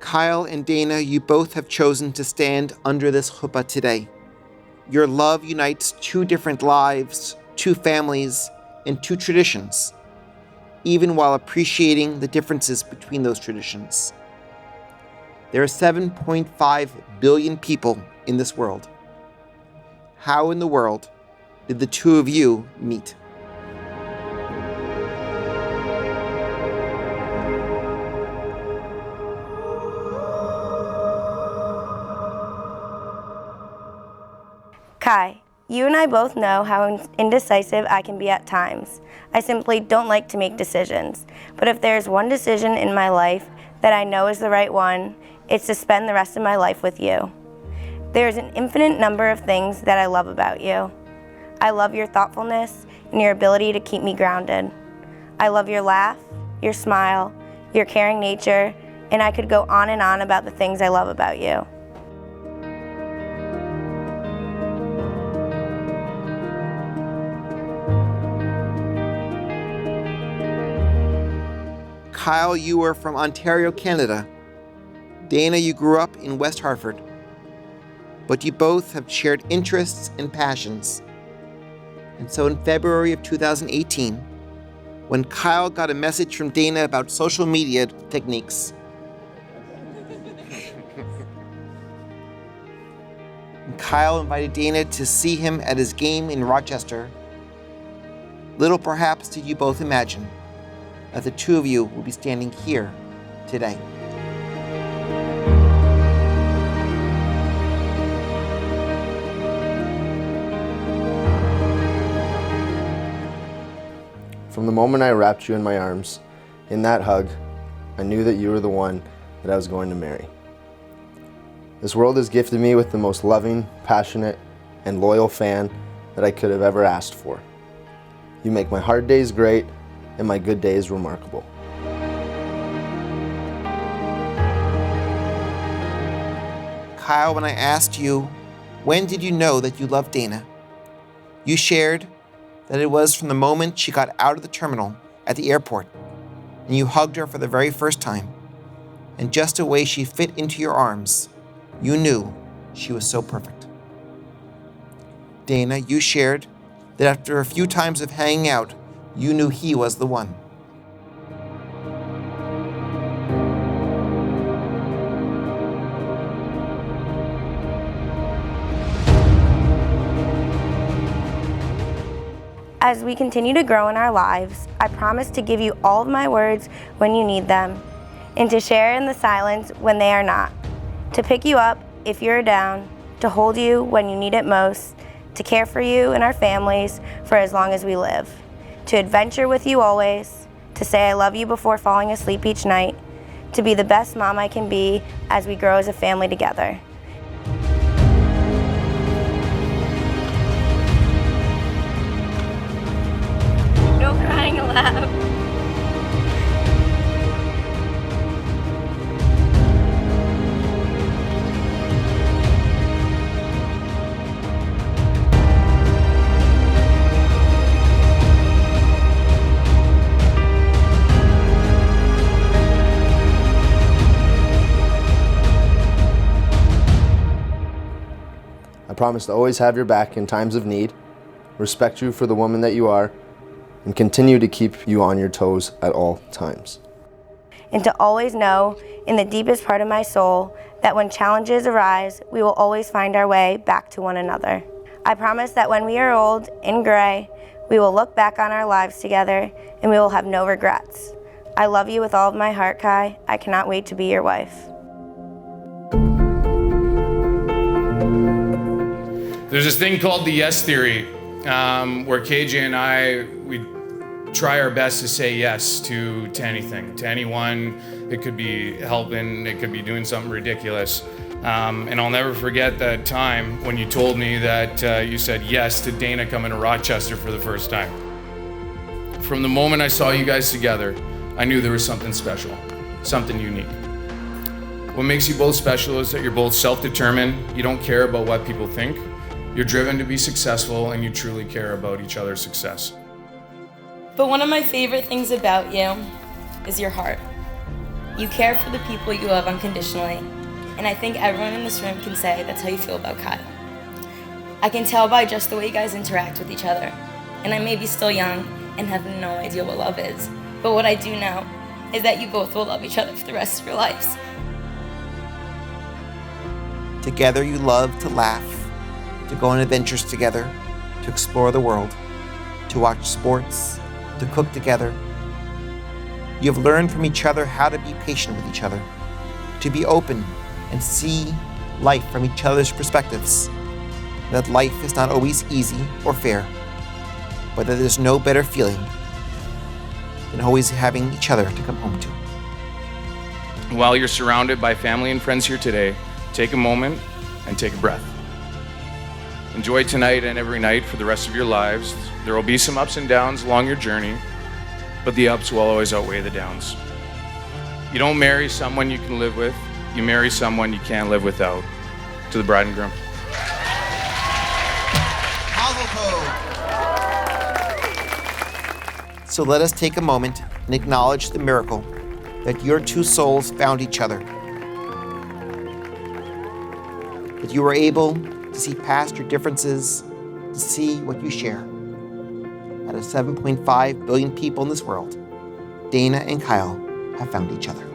Kyle and Dana, you both have chosen to stand under this chuppah today. Your love unites two different lives, two families, and two traditions, even while appreciating the differences between those traditions. There are 7.5 billion people in this world. How in the world did the two of you meet? Kai, you and I both know how indecisive I can be at times. I simply don't like to make decisions. But if there's one decision in my life that I know is the right one, it's to spend the rest of my life with you. There's an infinite number of things that I love about you. I love your thoughtfulness and your ability to keep me grounded. I love your laugh, your smile, your caring nature, and I could go on and on about the things I love about you. Kyle, you are from Ontario, Canada. Dana, you grew up in West Hartford. But you both have shared interests and passions. And so in February of 2018, when Kyle got a message from Dana about social media techniques, and Kyle invited Dana to see him at his game in Rochester, little perhaps did you both imagine that the two of you will be standing here today. From the moment I wrapped you in my arms, in that hug, I knew that you were the one that I was going to marry. This world has gifted me with the most loving, passionate, and loyal fan that I could have ever asked for. You make my hard days great and my good days remarkable. Kyle, when I asked you, when did you know that you loved Dana? You shared that it was from the moment she got out of the terminal at the airport and you hugged her for the very first time. And just the way she fit into your arms, you knew she was so perfect. Dana, you shared that after a few times of hanging out, you knew he was the one. As we continue to grow in our lives, I promise to give you all of my words when you need them, and to share in the silence when they are not, to pick you up if you're down, to hold you when you need it most, to care for you and our families for as long as we live, to adventure with you always, to say I love you before falling asleep each night, to be the best mom I can be as we grow as a family together. No crying aloud. I promise to always have your back in times of need, respect you for the woman that you are, and continue to keep you on your toes at all times. And to always know in the deepest part of my soul that when challenges arise, we will always find our way back to one another. I promise that when we are old and gray, we will look back on our lives together and we will have no regrets. I love you with all of my heart, Kai. I cannot wait to be your wife. There's this thing called the yes theory, where KJ and I, we try our best to say yes to anything, to anyone. It could be helping, it could be doing something ridiculous. And I'll never forget that time when you told me that you said yes to Dana coming to Rochester for the first time. From the moment I saw you guys together, I knew there was something special, something unique. What makes you both special is that you're both self-determined, you don't care about what people think, you're driven to be successful, and you truly care about each other's success. But one of my favorite things about you is your heart. You care for the people you love unconditionally, and I think everyone in this room can say that's how you feel about Kyle. I can tell by just the way you guys interact with each other, and I may be still young and have no idea what love is, but what I do know is that you both will love each other for the rest of your lives. Together you love to laugh, to go on adventures together, to explore the world, to watch sports, to cook together. You have learned from each other how to be patient with each other, to be open and see life from each other's perspectives. That life is not always easy or fair, but that there's no better feeling than always having each other to come home to. While you're surrounded by family and friends here today, take a moment and take a breath. Enjoy tonight and every night for the rest of your lives. There will be some ups and downs along your journey, but the ups will always outweigh the downs. You don't marry someone you can live with, you marry someone you can't live without. To the bride and groom. So let us take a moment and acknowledge the miracle that your two souls found each other. That you were able to see past your differences, to see what you share. Out of 7.5 billion people in this world, Dana and Kyle have found each other.